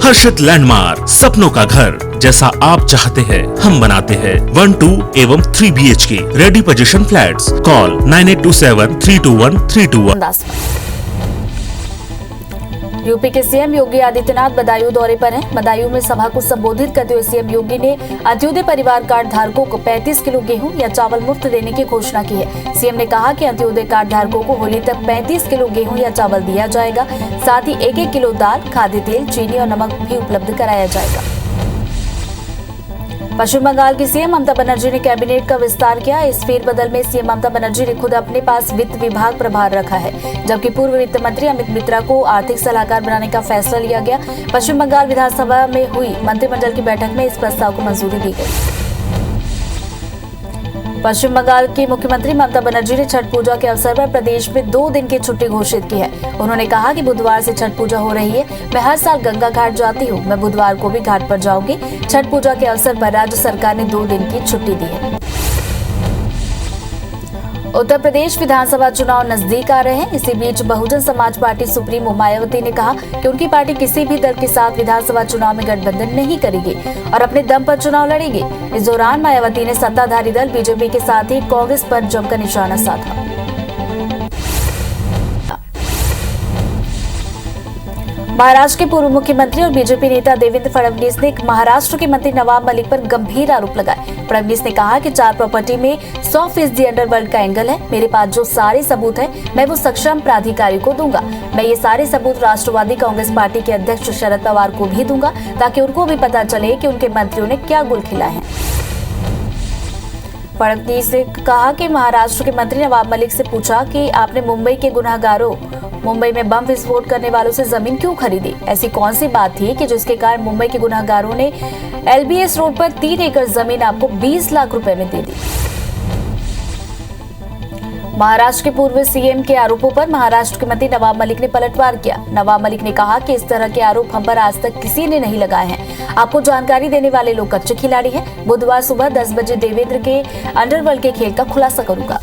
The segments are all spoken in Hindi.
हर्षित लैंडमार्क, सपनों का घर जैसा आप चाहते हैं हम बनाते हैं। 1, 2 एवं 3 BHK ready position flats. Call 9827321321। UP के सीएम योगी आदित्यनाथ बदायूं दौरे पर हैं। बदायूं में सभा को संबोधित करते हुए सीएम योगी ने अंत्योदय परिवार कार्ड धारकों को 35 किलो गेहूं या चावल मुफ्त देने की घोषणा की है। सीएम ने कहा कि अंत्योदय कार्ड धारकों को होली तक 35 किलो गेहूं या चावल दिया जाएगा। साथ ही 1-1 किलो दाल, खाद्य तेल, चीनी और नमक भी उपलब्ध कराया जाएगा। पश्चिम बंगाल की सीएम ममता बनर्जी ने कैबिनेट का विस्तार किया। इस फेरबदल में सीएम ममता बनर्जी ने खुद अपने पास वित्त विभाग प्रभार रखा है, जबकि पूर्व वित्त मंत्री अमित मित्रा को आर्थिक सलाहकार बनाने का फैसला लिया गया। पश्चिम बंगाल विधानसभा में हुई मंत्रिमंडल की बैठक में इस प्रस्ताव को मंजूरी दी गई। पश्चिम बंगाल की मुख्यमंत्री ममता बनर्जी ने छठ पूजा के अवसर पर प्रदेश में 2 दिन की छुट्टी घोषित की है। उन्होंने कहा कि बुधवार से छठ पूजा हो रही है। मैं हर साल गंगा घाट जाती हूँ, मैं बुधवार को भी घाट पर जाऊंगी। छठ पूजा के अवसर पर राज्य सरकार ने 2 दिन की छुट्टी दी है। उत्तर प्रदेश विधानसभा चुनाव नजदीक आ रहे हैं। इसी बीच बहुजन समाज पार्टी सुप्रीमो मायावती ने कहा कि उनकी पार्टी किसी भी दल के साथ विधानसभा चुनाव में गठबंधन नहीं करेगी और अपने दम पर चुनाव लड़ेगी। इस दौरान मायावती ने सत्ताधारी दल बीजेपी के साथ ही कांग्रेस पर जमकर निशाना साधा। महाराष्ट्र के पूर्व मुख्यमंत्री और बीजेपी नेता देवेंद्र फडणवीस ने महाराष्ट्र के मंत्री नवाब मलिक पर गंभीर आरोप लगाए। फडणवीस ने कहा कि 4 प्रॉपर्टी में 100% अंडरवर्ल्ड का एंगल है। मेरे पास जो सारे सबूत हैं, मैं वो सक्षम प्राधिकारी को दूंगा। मैं ये सारे सबूत राष्ट्रवादी कांग्रेस पार्टी के अध्यक्ष शरद पवार को भी दूंगा, ताकि उनको भी पता चले कि उनके मंत्रियों ने क्या गुल खिलाए हैं। फडणवीस ने कहा कि महाराष्ट्र के मंत्री नवाब मलिक से पूछा कि आपने मुंबई में बम विस्फोट करने वालों से जमीन क्यों खरीदी? ऐसी कौन सी बात थी कि जिसके कारण मुंबई के गुनहगारों ने LBS रोड पर 3 एकड़ जमीन आपको 20 लाख रुपए में दे दी? महाराष्ट्र के पूर्व सीएम के आरोपों पर महाराष्ट्र के मंत्री नवाब मलिक ने पलटवार किया। नवाब मलिक ने कहा कि इस तरह के आरोप हम पर आज तक किसी ने नहीं लगाए हैं। आपको जानकारी देने वाले लोग कच्चे खिलाड़ी हैं। बुधवार सुबह 10 बजे देवेंद्र के अंडरवर्ल्ड के खेल का खुलासा करूंगा।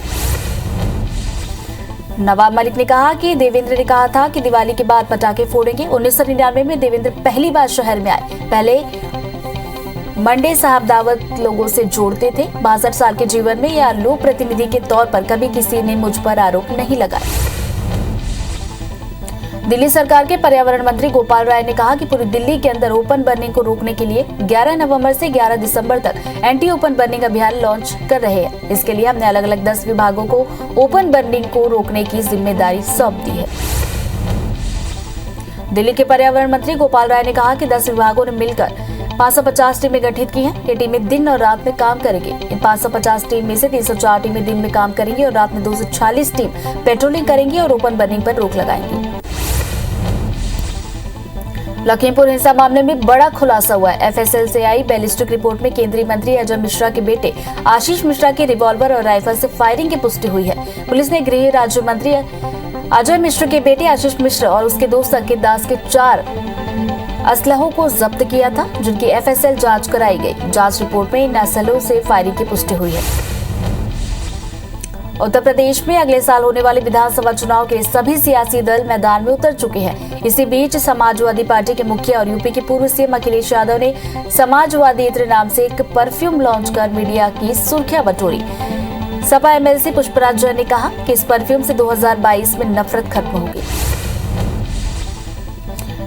नवाब मलिक ने कहा कि देवेंद्र ने कहा था कि दिवाली के बाद पटाखे फोड़ेंगे। 1999 में देवेंद्र पहली बार शहर में आए। पहले मंडे साहब दावत लोगों से जोड़ते थे। 62 साल के जीवन में या लोक प्रतिनिधि के तौर पर कभी किसी ने मुझ पर आरोप नहीं लगाया। दिल्ली सरकार के पर्यावरण मंत्री गोपाल राय ने कहा कि पूरी दिल्ली के अंदर ओपन बर्निंग को रोकने के लिए 11 नवंबर से 11 दिसंबर तक एंटी ओपन बर्निंग अभियान लॉन्च कर रहे हैं। इसके लिए हमने अलग अलग 10 विभागों को ओपन बर्निंग को रोकने की जिम्मेदारी सौंप दी है। दिल्ली के पर्यावरण मंत्री गोपाल राय ने कहा कि 10 विभागों ने मिलकर 550 टीमें गठित की हैं। ये टीमें दिन और रात में काम करेंगी। इन 550 टीम में से 304 टीमें दिन में काम करेंगी और रात में 240 टीम पेट्रोलिंग करेंगी और ओपन बर्निंग पर रोक लगाएंगी। लखीमपुर हिंसा मामले में बड़ा खुलासा हुआ है। FSL से आई बैलिस्टिक रिपोर्ट में केंद्रीय मंत्री अजय मिश्रा के बेटे आशीष मिश्रा के रिवॉल्वर और राइफल से फायरिंग की पुष्टि हुई है। पुलिस ने गृह राज्य मंत्री अजय मिश्रा के बेटे आशीष मिश्रा और उसके दोस्त अंकित दास के 4 असलहों को जब्त किया था, जिनकी FSL जांच कराई गई। जांच रिपोर्ट में इन असलहों से फायरिंग की पुष्टि हुई है। उत्तर प्रदेश में अगले साल होने वाले विधानसभा चुनाव के सभी सियासी दल मैदान में उतर चुके हैं। इसी बीच समाजवादी पार्टी के मुखिया और यूपी के पूर्व सीएम अखिलेश यादव ने समाजवादी इत्र नाम से एक परफ्यूम लॉन्च कर मीडिया की सुर्खियां बटोरी। सपा MLC पुष्पराज जैन ने कहा कि इस परफ्यूम से 2022 में नफरत खत्म होगी।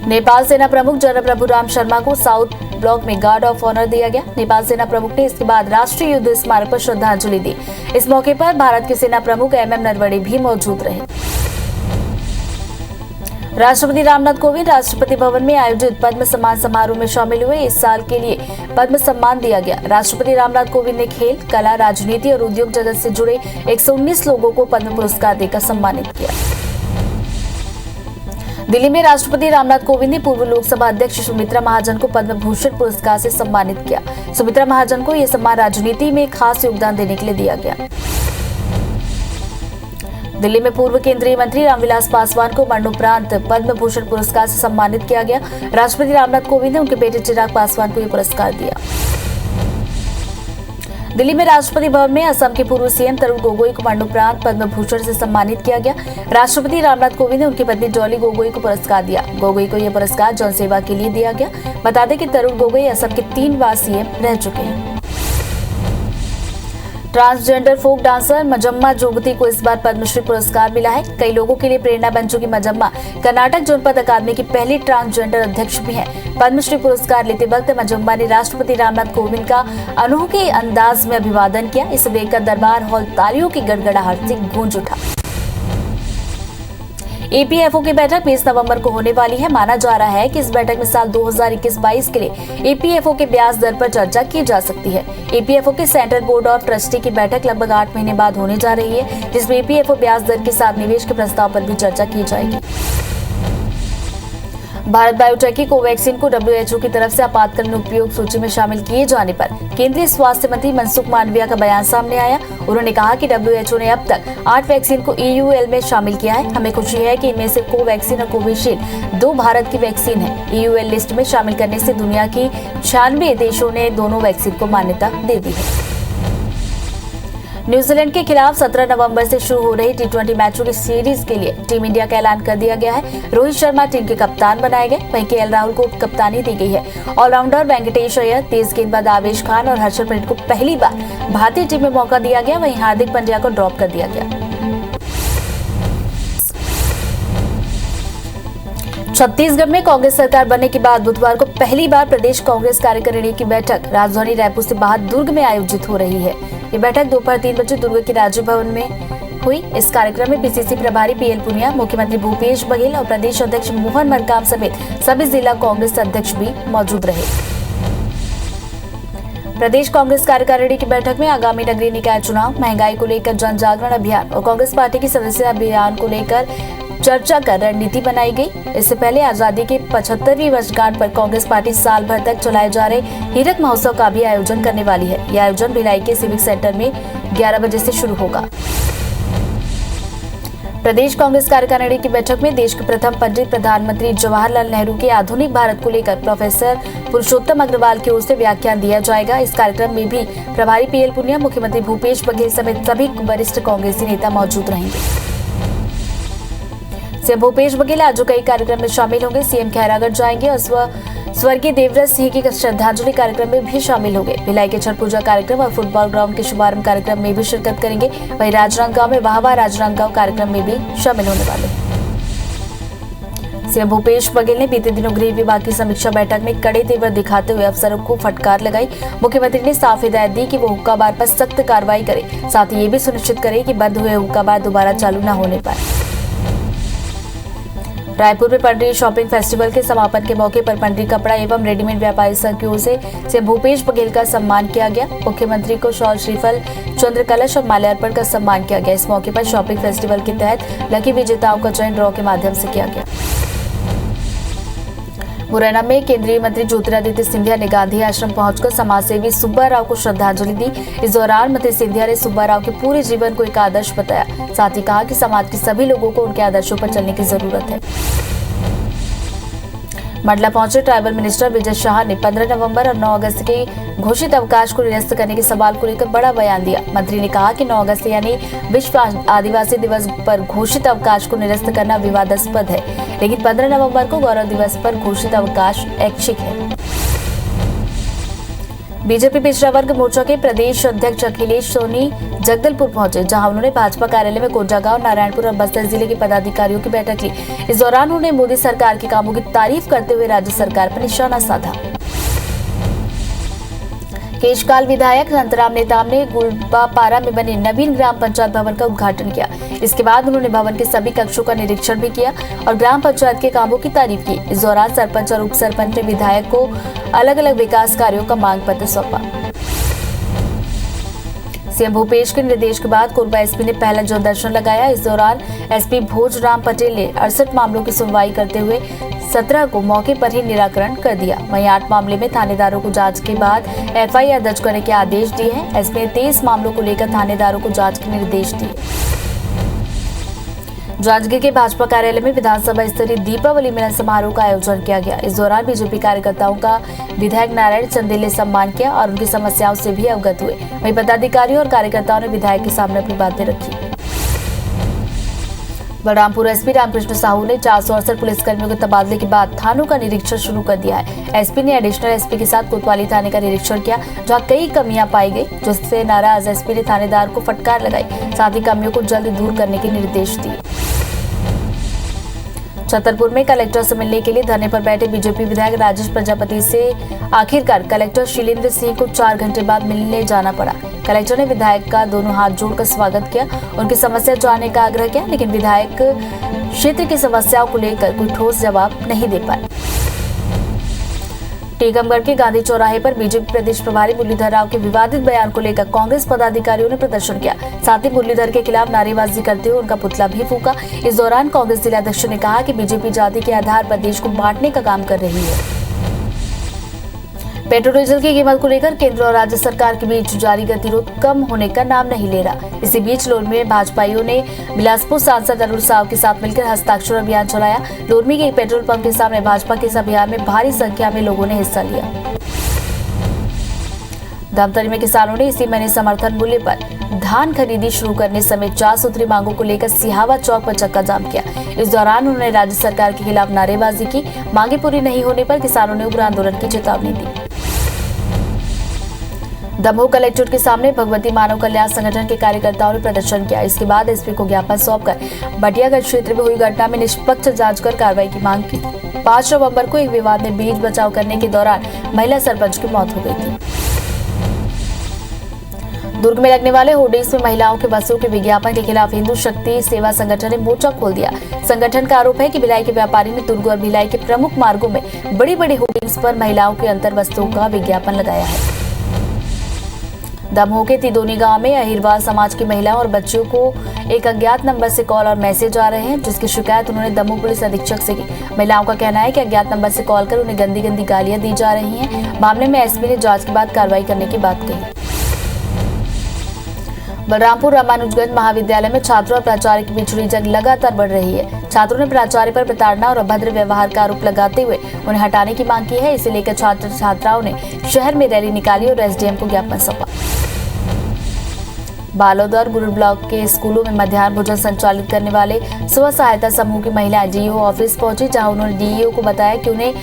नेपाल सेना प्रमुख जनरल प्रभुराम शर्मा को साउथ ब्लॉक में गार्ड ऑफ ऑनर दिया गया। नेपाल सेना प्रमुख ने इसके बाद राष्ट्रीय युद्ध स्मारक पर श्रद्धांजलि दी। इस मौके पर भारत के सेना प्रमुख MM नरवणे भी मौजूद रहे। राष्ट्रपति रामनाथ कोविंद राष्ट्रपति भवन में आयोजित पद्म सम्मान समारोह में शामिल हुए। इस साल के लिए पद्म सम्मान दिया गया। राष्ट्रपति रामनाथ कोविंद ने खेल, कला, राजनीति और उद्योग जगत से जुड़े 119 लोगों को पद्म पुरस्कार देकर सम्मानित किया। दिल्ली में राष्ट्रपति रामनाथ कोविंद ने पूर्व लोकसभा अध्यक्ष सुमित्रा महाजन को पद्म भूषण पुरस्कार से सम्मानित किया। सुमित्रा महाजन को यह सम्मान राजनीति में खास योगदान देने के लिए दिया गया। दिल्ली में पूर्व केंद्रीय मंत्री रामविलास पासवान को मरणोपरांत पद्म भूषण पुरस्कार से सम्मानित किया गया। राष्ट्रपति रामनाथ कोविंद ने उनके बेटे चिराग पासवान को यह पुरस्कार दिया। दिल्ली में राष्ट्रपति भवन में असम के पूर्व सीएम तरुण गोगोई को मरणोपरांत पद्म भूषण से सम्मानित किया गया। राष्ट्रपति रामनाथ कोविंद ने उनकी पत्नी डॉली गोगोई को पुरस्कार दिया। गोगोई को यह पुरस्कार जनसेवा के लिए दिया गया। बता दें कि तरुण गोगोई असम के 3 बार सीएम रह चुके हैं। ट्रांसजेंडर फोक डांसर मजम्मा जोगती को इस बार पद्मश्री पुरस्कार मिला है। कई लोगों के लिए प्रेरणा बन चुकी मजम्मा कर्नाटक जनपद अकादमी की पहली ट्रांसजेंडर अध्यक्ष भी हैं। पद्मश्री पुरस्कार लेते वक्त मजम्मा ने राष्ट्रपति रामनाथ कोविंद का अनोखे अंदाज में अभिवादन किया। इसे देखकर दरबार हॉल तालियों की गड़गड़ाहट से गूंज उठा। EPFO की बैठक 20 नवंबर को होने वाली है। माना जा रहा है कि इस बैठक में साल 2021-22 के लिए EPFO के ब्याज दर पर चर्चा की जा सकती है। EPFO के सेंट्रल बोर्ड ऑफ ट्रस्टी की बैठक लगभग 8 महीने बाद होने जा रही है, जिसमें EPFO ब्याज दर के साथ निवेश के प्रस्ताव पर भी चर्चा की जाएगी। भारत बायोटेक की कोवैक्सीन को WHO की तरफ से आपातकालीन उपयोग सूची में शामिल किए जाने पर केंद्रीय स्वास्थ्य मंत्री मनसुख मांडविया का बयान सामने आया। उन्होंने कहा कि WHO ने अब तक 8 वैक्सीन को EUL में शामिल किया है। हमें खुशी है कि इनमें से कोवैक्सीन और कोविशील्ड 2 भारत की वैक्सीन है। EUL लिस्ट में शामिल करने से दुनिया की 96 देशों ने दोनों वैक्सीन को मान्यता दे दी है। न्यूजीलैंड के खिलाफ 17 नवंबर से शुरू हो रही T20 मैचों की सीरीज के लिए टीम इंडिया का ऐलान कर दिया गया है। रोहित शर्मा टीम के कप्तान बनाए गए, वहीं KL राहुल को कप्तानी दी गई है। ऑलराउंडर वेंकटेश अय्यर, तेज गेंदबाज आवेश खान और हर्षल पटेल को पहली बार भारतीय टीम में मौका दिया गया। वहीं हार्दिक पांड्या को ड्रॉप कर दिया गया। छत्तीसगढ़ में कांग्रेस सरकार बनने के बाद बुधवार को पहली बार प्रदेश कांग्रेस कार्यकारिणी की बैठक राजधानी रायपुर से बाहर दुर्ग में आयोजित हो रही है। ये बैठक दोपहर 3 बजे दुर्ग के राज्य भवन में हुई। इस कार्यक्रम में PCC प्रभारी PL पुनिया, मुख्यमंत्री भूपेश बघेल और प्रदेश अध्यक्ष मोहन मरकाम समेत सभी जिला कांग्रेस अध्यक्ष भी मौजूद रहे। प्रदेश कांग्रेस कार्यकारिणी की बैठक में आगामी नगरीय निकाय चुनाव, महंगाई को लेकर जन जागरण अभियान और कांग्रेस पार्टी की सदस्यता अभियान को लेकर चर्चा कर रणनीति बनाई गई। इससे पहले आजादी के 75वीं वर्षगांठ पर कांग्रेस पार्टी साल भर तक चलाए जा रहे हीरक महोत्सव का भी आयोजन करने वाली है। यह आयोजन भिलाई के सिविक सेंटर में 11 बजे से शुरू होगा। प्रदेश कांग्रेस कार्यकारिणी की बैठक में देश के प्रथम पंडित प्रधानमंत्री जवाहरलाल नेहरू के आधुनिक भारत को लेकर प्रोफेसर पुरुषोत्तम अग्रवाल की ओर से व्याख्यान दिया जाएगा। इस कार्यक्रम में भी प्रभारी PL पुनिया, मुख्यमंत्री भूपेश बघेल समेत सभी वरिष्ठ कांग्रेसी नेता मौजूद रहेंगे। सीएम भूपेश बघेल आज कई कार्यक्रम में शामिल होंगे। सीएम खैरागढ़ जाएंगे और स्वर्गीय देवव्रत सिंह की श्रद्धांजलि कार्यक्रम में भी शामिल होंगे। भिलाई के छठ पूजा कार्यक्रम और फुटबॉल ग्राउंड के शुभारंभ कार्यक्रम में भी शिरकत करेंगे। वहीं राजनांदगांव में वाह वाह राजनांदगांव कार्यक्रम में भी शामिल होने वाले हैं। सीएम भूपेश बघेल ने बीते दिनों गृह विभाग की समीक्षा बैठक में कड़े तेवर दिखाते हुए अफसरों को फटकार लगाई। मुख्यमंत्री ने साफ हिदायत दी कि वो हुक्का बार पर सख्त कार्रवाई करे, साथ ही ये भी सुनिश्चित करे कि बंद हुए हुक्का बार दोबारा चालू न होने पाए। रायपुर में पंडरी शॉपिंग फेस्टिवल के समापन के मौके पर पंडरी कपड़ा एवं रेडीमेड व्यापारी संघ की ओर से सीएम भूपेश बघेल का सम्मान किया गया। मुख्यमंत्री को शॉल, श्रीफल, चंद्र कलश और माल्यार्पण का सम्मान किया गया। इस मौके पर शॉपिंग फेस्टिवल के तहत लकी विजेताओं का चयन ड्रॉ के माध्यम से किया गया। मुरैना में केंद्रीय मंत्री ज्योतिरादित्य सिंधिया ने गांधी आश्रम पहुंचकर समाजसेवी सुब्बा राव को श्रद्धांजलि दी। इस दौरान मंत्री सिंधिया ने सुब्बा राव के पूरे जीवन को एक आदर्श बताया। साथ ही कहा कि समाज के सभी लोगों को उनके आदर्शों पर चलने की जरूरत है। मंडला पहुंचे ट्राइबल मिनिस्टर विजय शाह ने 15 नवंबर और 9 अगस्त के घोषित अवकाश को निरस्त करने के सवाल को लेकर बड़ा बयान दिया। मंत्री ने कहा कि 9 अगस्त यानी विश्व आदिवासी दिवस पर घोषित अवकाश को निरस्त करना विवादास्पद है, लेकिन 15 नवंबर को गौरव दिवस पर घोषित अवकाश ऐच्छिक है। बीजेपी पिछड़ा वर्ग मोर्चा के प्रदेश अध्यक्ष अखिलेश सोनी जगदलपुर पहुंचे, जहां उन्होंने भाजपा कार्यालय में कोंडागांव, नारायणपुर और बस्तर जिले के पदाधिकारियों की बैठक ली। इस दौरान उन्होंने मोदी सरकार के कामों की तारीफ करते हुए राज्य सरकार पर निशाना साधा। केशकाल विधायक संतराम नेताम ने गुलबापारा में बने नवीन ग्राम पंचायत भवन का उद्घाटन किया। इसके बाद उन्होंने भवन के सभी कक्षों का निरीक्षण भी किया और ग्राम पंचायत के कामों की तारीफ की। इस दौरान सरपंच और उप सरपंच ने विधायक को अलग अलग विकास कार्यों का मांग पत्र सौंपा। सीएम भूपेश के निर्देश के बाद कोरबा एसपी ने पहला जनदर्शन लगाया। इस दौरान एसपी भोज राम पटेल ने 68 मामलों की सुनवाई करते हुए 17 को मौके पर ही निराकरण कर दिया। वहीं 8 मामले में थानेदारों को जांच के बाद FIR दर्ज करने के आदेश दिए हैं। एसपी ने 23 मामलों को लेकर थानेदारों को जांच के निर्देश दिए। जांजगीर के भाजपा कार्यालय में विधानसभा स्तरीय दीपावली मिलन समारोह का आयोजन किया गया। इस दौरान बीजेपी कार्यकर्ताओं का विधायक नारायण चंदेल ने सम्मान किया और उनकी समस्याओं से भी अवगत हुए। वहीं पदाधिकारियों और कार्यकर्ताओं ने विधायक के सामने अपनी बातें रखी। बलरामपुर एसपी रामकृष्ण साहू ने 468 पुलिसकर्मियों के तबादले के बाद थानों का निरीक्षण शुरू कर दिया है। एसपी ने एडिशनल एसपी के साथ कोतवाली थाने का निरीक्षण किया, जहां कई कमियां पाई गई, जिससे नाराज एसपी ने थानेदार को फटकार लगाई। साथ ही कमियों को जल्द दूर करने के निर्देश दिए। छतरपुर में कलेक्टर से मिलने के लिए धरने पर बैठे बीजेपी विधायक राजेश प्रजापति से आखिरकार कलेक्टर शीलेंद्र सिंह को 4 घंटे बाद मिलने जाना पड़ा। कलेक्टर ने विधायक का दोनों हाथ जोड़कर स्वागत किया, उनकी समस्या जानने का आग्रह किया, लेकिन विधायक क्षेत्र की समस्याओं को लेकर कोई ठोस जवाब नहीं दे पाए। टीकमगढ़ के गांधी चौराहे पर बीजेपी प्रदेश प्रभारी मुरलीधर राव के विवादित बयान को लेकर कांग्रेस पदाधिकारियों ने प्रदर्शन किया। साथ ही मुरलीधर के खिलाफ नारेबाजी करते हुए उनका पुतला भी फूंका। इस दौरान कांग्रेस जिलाध्यक्ष ने कहा कि बीजेपी जाति के आधार पर देश को बांटने का काम कर रही है। पेट्रोल डीजल की कीमत को लेकर केंद्र और राज्य सरकार के बीच जारी गतिरोध कम होने का नाम नहीं ले रहा। इसी बीच लोरमी में भाजपाइयों ने बिलासपुर सांसद अरुण साव के साथ मिलकर हस्ताक्षर अभियान चलाया। लोरमी के एक पेट्रोल पंप के सामने भाजपा के इस अभियान में भारी संख्या में लोगों ने हिस्सा लिया। धमतरी में किसानों ने इसी महीने समर्थन मूल्य पर धान खरीदी शुरू करने समेत 4 सूत्री मांगों को लेकर सिहावा चौक पर चक्का जाम किया। इस दौरान उन्होंने राज्य सरकार के खिलाफ नारेबाजी की। मांगे पूरी नहीं होने पर किसानों ने उग्र आंदोलन की चेतावनी दी। दमोह कलेक्ट्रेट के सामने भगवती मानव कल्याण संगठन के कार्यकर्ताओं ने प्रदर्शन किया। इसके बाद एसपी को ज्ञापन सौंपकर बटियागढ़ क्षेत्र में हुई घटना में निष्पक्ष जांच कर कार्रवाई की मांग की। 5 नवंबर को एक विवाद में बीच बचाव करने के दौरान महिला सरपंच की मौत हो गई थी। दुर्ग में लगने वाले होर्डिंग्स में महिलाओं के बसों के विज्ञापन के खिलाफ हिंदू शक्ति सेवा संगठन ने मोर्चा खोल दिया। संगठन का आरोप है कि भिलाई के व्यापारी ने दुर्ग और भिलाई के प्रमुख मार्गों में बड़ी बड़ी होर्डिंग्स पर महिलाओं के अंतर वस्त्रों का विज्ञापन लगाया है। दमोह के तिदोनी गांव में अहिरवार समाज की महिलाओं और बच्चियों को एक अज्ञात नंबर से कॉल और मैसेज आ रहे हैं, जिसकी शिकायत उन्होंने दमोह पुलिस अधीक्षक से की। महिलाओं का कहना है कि अज्ञात नंबर से कॉल कर उन्हें गंदी गंदी गालियां दी जा रही हैं। मामले में एसपी ने जांच के बाद कार्रवाई करने की बात कही। बलरामपुर रामानुजगंज महाविद्यालय में छात्रों और प्राचार्य की बीच हुई जंग लगातार बढ़ रही है। छात्रों ने प्राचार्य पर प्रताड़ना और अभद्र व्यवहार का आरोप लगाते हुए उन्हें हटाने की मांग की है। इसे लेकर छात्र छात्राओं ने शहर में रैली निकाली और एसडीएम को ज्ञापन सौंपा। बालोद और गुरु ब्लॉक के स्कूलों में मध्याह्न भोजन संचालित करने वाले स्व सहायता समूह की महिलाएं डीईओ ऑफिस पहुंची, जहां उन्होंने डीईओ को बताया कि उन्हें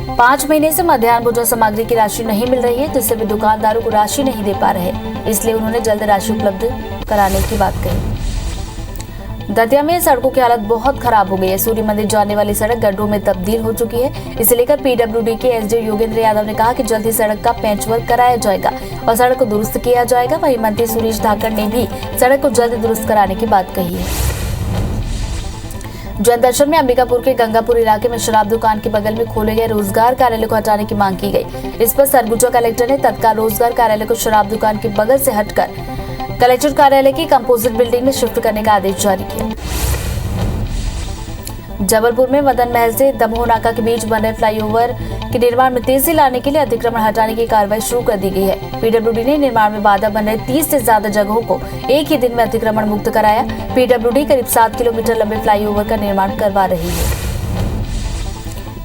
5 महीने से मध्याह्न भोजन सामग्री की राशि नहीं मिल रही है, जिससे वे दुकानदारों को राशि नहीं दे पा रहे, इसलिए उन्होंने जल्द राशि उपलब्ध कराने की बात कही। दतिया में सड़कों की हालत बहुत खराब हो गई है। सूर्य मंदिर जाने वाली सड़क गड्ढों में तब्दील हो चुकी है। इसे लेकर पीडब्ल्यूडी के एसडीओ योगेंद्र यादव ने कहा कि जल्द ही सड़क का पैचवर्क कराया जाएगा और सड़क को दुरुस्त किया जाएगा। वहीं मंत्री सुरेश धाकड़ ने भी सड़क को जल्द दुरुस्त कराने की बात कही है। जनदर्शन में अंबिकापुर के गंगापुर इलाके में शराब दुकान के बगल में खोले गए रोजगार कार्यालय को हटाने की मांग की गई। इस पर सरगुजा कलेक्टर ने तत्काल रोजगार कार्यालय को शराब दुकान के बगल से हटकर कलेक्टर कार्यालय की कंपोजिट बिल्डिंग में शिफ्ट करने का आदेश जारी किया। जबलपुर में मदन महल से दमोह नाका के बीच बन रहे फ्लाईओवर के निर्माण में तेजी लाने के लिए अतिक्रमण हटाने की कार्रवाई शुरू कर दी गई है। पीडब्ल्यूडी ने निर्माण में बाधा बन रहे 30 से ज्यादा जगहों को एक ही दिन में अतिक्रमण मुक्त कराया। पीडब्ल्यूडी करीब 7 किलोमीटर लंबे फ्लाईओवर का निर्माण करवा रही है।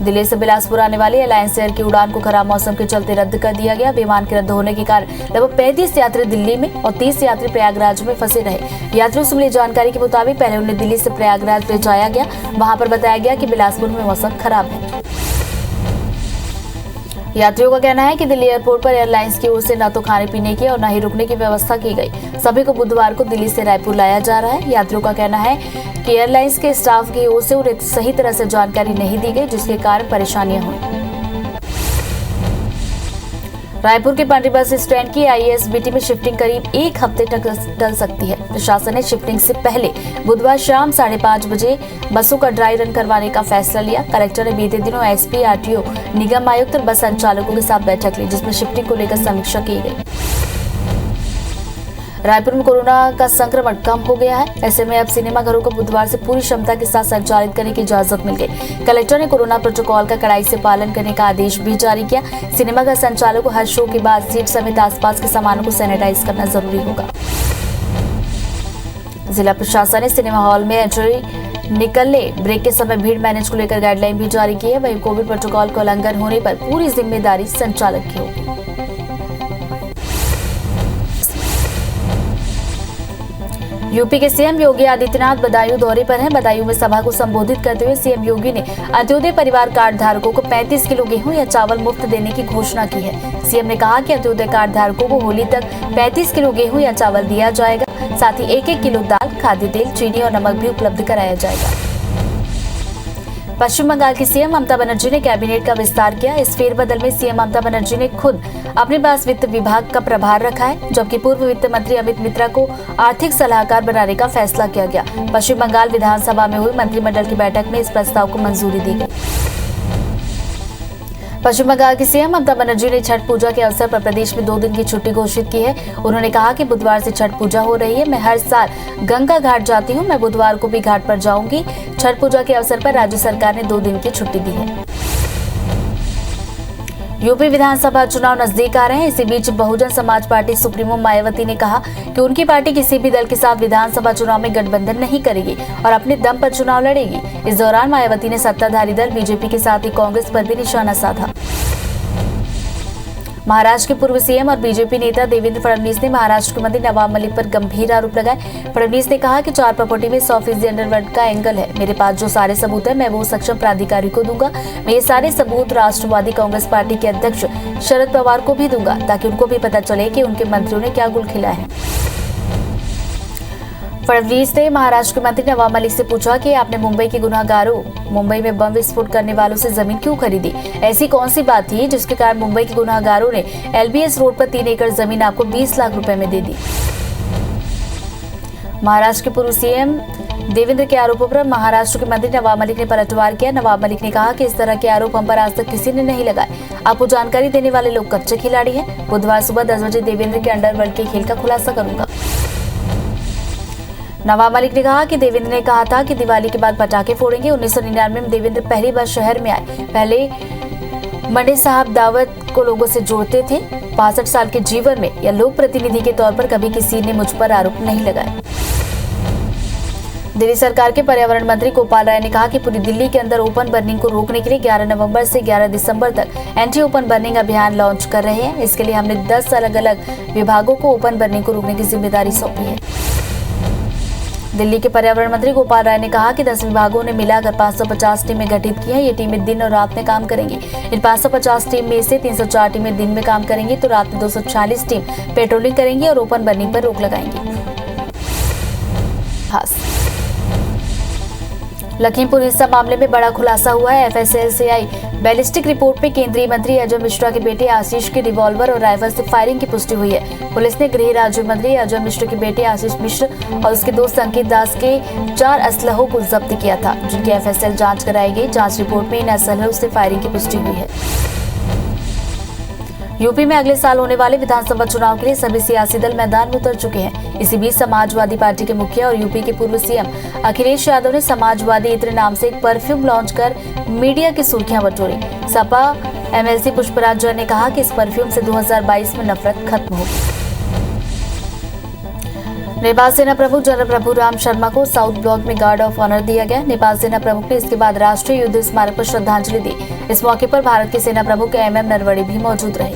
दिल्ली से बिलासपुर आने वाली अलायंस एयर की उड़ान को खराब मौसम के चलते रद्द कर दिया गया। विमान के रद्द होने के कारण लगभग 35 यात्री दिल्ली में और 30 यात्री प्रयागराज में फंसे रहे। यात्रियों से मिली जानकारी के मुताबिक पहले उन्हें दिल्ली से प्रयागराज भेजाया गया। वहां पर बताया गया कि बिलासपुर में मौसम खराब है। यात्रियों का कहना है कि दिल्ली एयरपोर्ट पर एयरलाइंस की ओर से न तो खाने पीने की और न ही रुकने की व्यवस्था की गई। सभी को बुधवार को दिल्ली से रायपुर लाया जा रहा है। यात्रियों का कहना है कि एयरलाइंस के स्टाफ की ओर से उन्हें सही तरह से जानकारी नहीं दी गई, जिसके कारण परेशानियां हुई। रायपुर के पंडरी बस स्टैंड की आईएसबीटी में शिफ्टिंग करीब 1 हफ्ते तक टल सकती है। प्रशासन ने शिफ्टिंग से पहले बुधवार शाम 5:30 बजे बसों का ड्राई रन करवाने का फैसला लिया। कलेक्टर ने बीते दिनों एसपी, आरटीओ, निगम आयुक्त और बस संचालकों के साथ बैठक ली, जिसमें शिफ्टिंग को लेकर समीक्षा की गई। रायपुर में कोरोना का संक्रमण कम हो गया है। ऐसे में अब सिनेमा घरों को बुधवार से पूरी क्षमता के साथ संचालित करने की इजाजत मिल गई। कलेक्टर ने कोरोना प्रोटोकॉल का कड़ाई से पालन करने का आदेश भी जारी किया। सिनेमा घर संचालकों को हर शो के बाद सीट समेत आसपास के सामानों को सैनिटाइज करना जरूरी होगा। जिला प्रशासन ने सिनेमा हॉल में एंट्री निकलने ब्रेक के समय भीड़ मैनेज को लेकर गाइडलाइन भी जारी की है। वहीं कोविड प्रोटोकॉल का उल्लंघन होने पर पूरी जिम्मेदारी संचालक की होगी। यूपी के सीएम योगी आदित्यनाथ बदायूं दौरे पर हैं। बदायूं में सभा को संबोधित करते हुए सीएम योगी ने अंत्योदय परिवार कार्ड धारकों को 35 किलो गेहूं या चावल मुफ्त देने की घोषणा की है। सीएम ने कहा कि अंत्योदय कार्ड धारकों को होली तक 35 किलो गेहूं या चावल दिया जाएगा। साथ ही 1-1 किलो दाल, खाद्य तेल, चीनी और नमक भी उपलब्ध कराया जाएगा। पश्चिम बंगाल की सीएम ममता बनर्जी ने कैबिनेट का विस्तार किया। इस फेरबदल में सीएम ममता बनर्जी ने खुद अपने पास वित्त विभाग का प्रभार रखा है, जबकि पूर्व वित्त मंत्री अमित मित्रा को आर्थिक सलाहकार बनाने का फैसला किया गया। पश्चिम बंगाल विधानसभा में हुई मंत्रिमंडल की बैठक में इस प्रस्ताव को मंजूरी दी गई। पश्चिम बंगाल की सीएम ममता बनर्जी ने छठ पूजा के अवसर पर प्रदेश में 2 दिन की छुट्टी घोषित की है। उन्होंने कहा कि बुधवार से छठ पूजा हो रही है। मैं हर साल गंगा घाट जाती हूं, मैं बुधवार को भी घाट पर जाऊंगी। छठ पूजा के अवसर पर राज्य सरकार ने 2 दिन की छुट्टी दी है। यूपी विधानसभा चुनाव नजदीक आ रहे हैं। इसी बीच बहुजन समाज पार्टी सुप्रीमो मायावती ने कहा कि उनकी पार्टी किसी भी दल के साथ विधानसभा चुनाव में गठबंधन नहीं करेगी और अपने दम पर चुनाव लड़ेगी। इस दौरान मायावती ने सत्ताधारी दल बीजेपी के साथ ही कांग्रेस पर भी निशाना साधा। महाराष्ट्र के पूर्व सीएम और बीजेपी नेता देवेंद्र फडणवीस ने महाराष्ट्र के मंत्री नवाब मलिक पर गंभीर आरोप लगाए। फडणवीस ने कहा कि 4 प्रॉपर्टी में 100% अंडरवर्ल्ड का एंगल है। मेरे पास जो सारे सबूत है मैं वो सक्षम प्राधिकारी को दूंगा। मैं ये सारे सबूत राष्ट्रवादी कांग्रेस पार्टी के अध्यक्ष शरद पवार को भी दूंगा, ताकि उनको भी पता चले कि उनके मंत्रियों ने क्या गुल खिलाया है। फडणवीस ने महाराष्ट्र के मंत्री नवाब मलिक से पूछा कि आपने मुंबई के गुनहगारों, मुंबई में बम विस्फोट करने वालों से जमीन क्यों खरीदी? ऐसी कौन सी बात थी जिसके कारण मुंबई के गुनहगारों ने LBS रोड पर 3 एकड़ जमीन आपको 20 लाख रुपए में दे दी? महाराष्ट्र के पूर्व सीएम देवेंद्र के आरोपों पर महाराष्ट्र के मंत्री नवाब मलिक ने पलटवार किया। नवाब मलिक ने कहा कि इस तरह के आरोप हम पर आज तक किसी ने नहीं लगाए। आपको जानकारी देने वाले लोग कच्चे खिलाड़ी हैं। बुधवार सुबह 10 बजे देवेंद्र के अंडरवर्ल्ड के खेल का खुलासा करूंगा। नवाब मलिक ने कहा कि देवेंद्र ने कहा था कि दिवाली के बाद पटाखे फोड़ेंगे। 1999 में देवेंद्र पहली बार शहर में आए। पहले मंडे साहब दावत को लोगों से जोड़ते थे। 65 साल के जीवन में या लोक प्रतिनिधि के तौर पर कभी किसी ने मुझ पर आरोप नहीं लगाया। दिल्ली सरकार के पर्यावरण मंत्री गोपाल राय ने कहा कि पूरी दिल्ली के अंदर ओपन बर्निंग को रोकने के लिए 11 नवंबर से 11 दिसंबर तक एंटी ओपन बर्निंग अभियान लॉन्च कर रहे हैं। इसके लिए हमने 10 अलग अलग विभागों को ओपन बर्निंग को रोकने की जिम्मेदारी सौंपी है। दिल्ली के पर्यावरण मंत्री गोपाल राय ने कहा कि 10 विभागों ने मिलाकर 550 टीमें गठित की हैं। ये टीमें दिन और रात में काम करेंगी। इन 550 टीम में से 304 टीमें दिन में काम करेंगी तो रात में 246 टीम पेट्रोलिंग करेंगी और ओपन बर्निंग पर रोक लगाएंगी। लखीमपुर हिंसा मामले में बड़ा खुलासा हुआ है। FSLCI बैलिस्टिक रिपोर्ट में केंद्रीय मंत्री अजय मिश्रा के बेटे आशीष की रिवॉल्वर और राइफल से फायरिंग की पुष्टि हुई है। पुलिस ने गृह राज्य मंत्री अजय मिश्रा के बेटे आशीष मिश्र और उसके दोस्त अंकित दास के 4 असलहों को जब्त किया था, जिनकी FSL जांच कराई गई। जांच रिपोर्ट में इन असलहों से फायरिंग की पुष्टि हुई है। यूपी में अगले साल होने वाले विधानसभा चुनाव के लिए सभी सियासी दल मैदान में उतर चुके हैं। इसी बीच समाजवादी पार्टी के मुखिया और यूपी के पूर्व सीएम अखिलेश यादव ने समाजवादी इत्र नाम से एक परफ्यूम लॉन्च कर मीडिया की सुर्खियां बटोरी। सपा MLC पुष्पराज जैन ने कहा कि इस परफ्यूम से 2022 में नफरत खत्म होगी। नेपाल सेना प्रमुख जनरल प्रभु राम शर्मा को साउथ ब्लॉक में गार्ड ऑफ ऑनर दिया गया। नेपाल सेना प्रमुख ने इसके बाद राष्ट्रीय युद्ध स्मारक पर श्रद्धांजलि दी। इस मौके पर भारत के सेना प्रमुख MM नरवणे भी मौजूद रहे।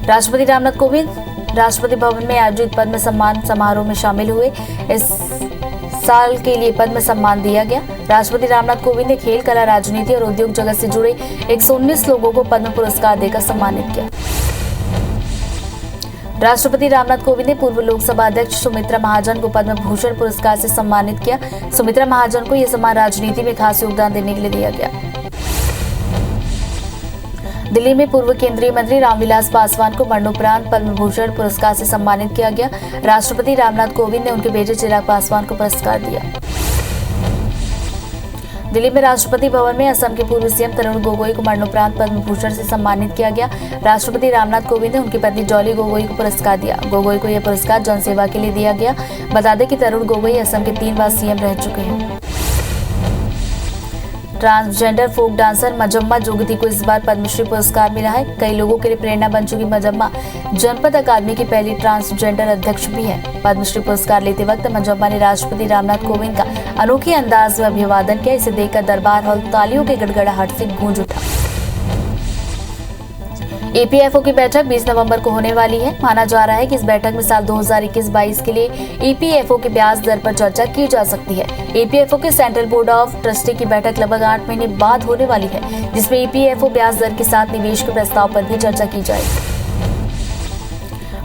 राष्ट्रपति रामनाथ कोविंद राष्ट्रपति भवन में आयोजित पद्म सम्मान समारोह में शामिल हुए। इस साल के लिए पद्म सम्मान दिया गया। राष्ट्रपति रामनाथ कोविंद ने खेल, कला, राजनीति और उद्योग जगत से जुड़े 119 लोगों को पद्म पुरस्कार देकर सम्मानित किया। राष्ट्रपति रामनाथ कोविंद ने पूर्व लोकसभा अध्यक्ष सुमित्रा महाजन को पद्म भूषण पुरस्कार से सम्मानित किया। सुमित्रा महाजन को यह सम्मान राजनीति में खास योगदान देने के लिए दिया गया। दिल्ली में पूर्व केंद्रीय मंत्री रामविलास पासवान को मरणोपरांत पद्म भूषण पुरस्कार से सम्मानित किया गया। राष्ट्रपति रामनाथ कोविंद ने उनके बेटे चिराग पासवान को पुरस्कार दिया। दिल्ली में राष्ट्रपति भवन में असम के पूर्व सीएम तरुण गोगोई को मरणोपरांत पद्म भूषण से सम्मानित किया गया। राष्ट्रपति रामनाथ कोविंद ने उनकी पत्नी जॉली गोगोई को पुरस्कार दिया। गोगोई को यह पुरस्कार जनसेवा के लिए दिया गया। बता दें कि तरुण गोगोई असम के 3 बार सीएम रह चुके हैं। ट्रांसजेंडर फोक डांसर मजम्मा जोगती को इस बार पद्मश्री पुरस्कार मिला है। कई लोगों के लिए प्रेरणा बन चुकी मजम्मा जनपद अकादमी की पहली ट्रांसजेंडर अध्यक्ष भी है। पद्मश्री पुरस्कार लेते वक्त मजम्मा ने राष्ट्रपति रामनाथ कोविंद का अनोखे अंदाज में अभिवादन किया। इसे देखकर दरबार हॉल तालियों के गड़गड़ाहट से गूंज उठा। ईपीएफओ की बैठक 20 नवंबर को होने वाली है। माना जा रहा है कि इस बैठक में साल 2021-22 के लिए ईपीएफओ के ब्याज दर पर चर्चा की जा सकती है। ईपीएफओ के सेंट्रल बोर्ड ऑफ ट्रस्टी की बैठक लगभग 8 महीने बाद होने वाली है, जिसमें ईपीएफओ ब्याज दर के साथ निवेश के प्रस्ताव पर भी चर्चा की जाएगी।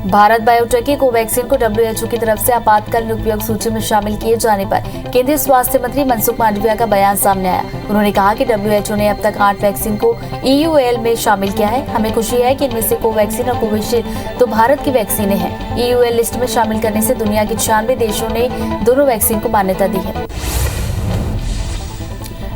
भारत बायोटेक की कोवैक्सीन को डब्ल्यूएचओ की तरफ से आपातकालीन उपयोग सूची में शामिल किए जाने पर केंद्रीय स्वास्थ्य मंत्री मनसुख मांडविया का बयान सामने आया। उन्होंने कहा कि डब्ल्यूएचओ ने अब तक 8 वैक्सीन को ईयूएल में शामिल किया है। हमें खुशी है कि इनमें से कोवैक्सीन और कोविशील्ड तो भारत की वैक्सीनें हैं। ईयूएल लिस्ट में शामिल करने से दुनिया के 96 देशों ने दोनों वैक्सीन को मान्यता दी है।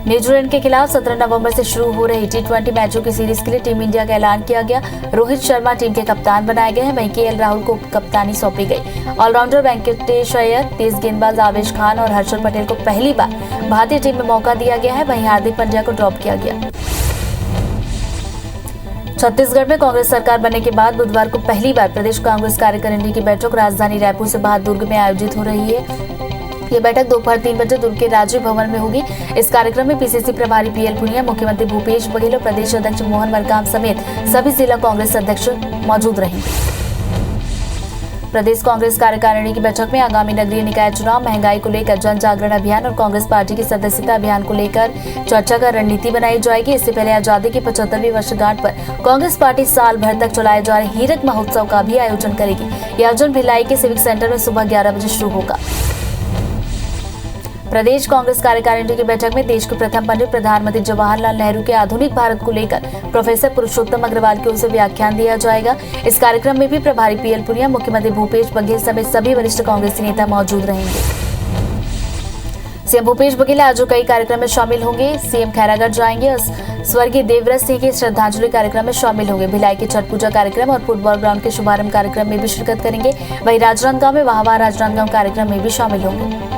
न्यूजीलैंड के खिलाफ 17 नवंबर से शुरू हो रही T20 मैचों की सीरीज के लिए टीम इंडिया का ऐलान किया गया। रोहित शर्मा टीम के कप्तान बनाए गए हैं, वहीं केएल राहुल को कप्तानी सौंपी गई। ऑलराउंडर वेंकटेश अय्यर, तेज गेंदबाज आवेश खान और हर्षल पटेल को पहली बार भारतीय टीम में मौका दिया गया है। वहीं हार्दिक पांड्या को ड्रॉप किया गया। छत्तीसगढ़ में कांग्रेस सरकार बनने के बाद बुधवार को पहली बार प्रदेश कांग्रेस कार्यकारिणी की बैठक राजधानी रायपुर से बाहर दुर्ग में आयोजित हो रही है। ये बैठक दोपहर 3 बजे दुर्ग के राजीव भवन में होगी। इस कार्यक्रम में पीसीसी प्रभारी पीएल पुनिया, मुख्यमंत्री भूपेश बघेल और प्रदेश अध्यक्ष मोहन मरकाम समेत सभी जिला कांग्रेस अध्यक्ष मौजूद रहेंगे। प्रदेश कांग्रेस कार्यकारिणी की बैठक में आगामी नगरीय निकाय चुनाव, महंगाई को लेकर जन जागरण अभियान और कांग्रेस पार्टी की सदस्यता अभियान को लेकर चर्चा कर रणनीति बनाई जाएगी। इससे पहले आजादी की 75वीं वर्षगांठ पर कांग्रेस पार्टी साल भर तक चलाए जा रहे हीरक महोत्सव का भी आयोजन करेगी। यह आयोजन भिलाई के सिविक सेंटर में सुबह 11 बजे शुरू होगा। प्रदेश कांग्रेस कार्यकारिणी की बैठक में देश के प्रथम पंडित प्रधानमंत्री जवाहरलाल नेहरू के आधुनिक भारत को लेकर प्रोफेसर पुरुषोत्तम अग्रवाल की ओर से व्याख्यान दिया जाएगा। इस कार्यक्रम में भी प्रभारी पीएल पुनिया, मुख्यमंत्री भूपेश बघेल समेत सभी वरिष्ठ कांग्रेसी नेता मौजूद रहेंगे। सीएम भूपेश बघेल आज कई कार्यक्रम में शामिल होंगे। सीएम खैरागढ़ जाएंगे और स्वर्गीय देवव्रत सिंह के श्रद्धांजलि कार्यक्रम में शामिल होंगे। भिलाई के छठ पूजा कार्यक्रम और फुटबॉल ग्राउंड के शुभारंभ कार्यक्रम में भी शिरकत करेंगे। वहीं राजनांदगांव में वाहवाह राजनांदगांव कार्यक्रम में भी शामिल होंगे।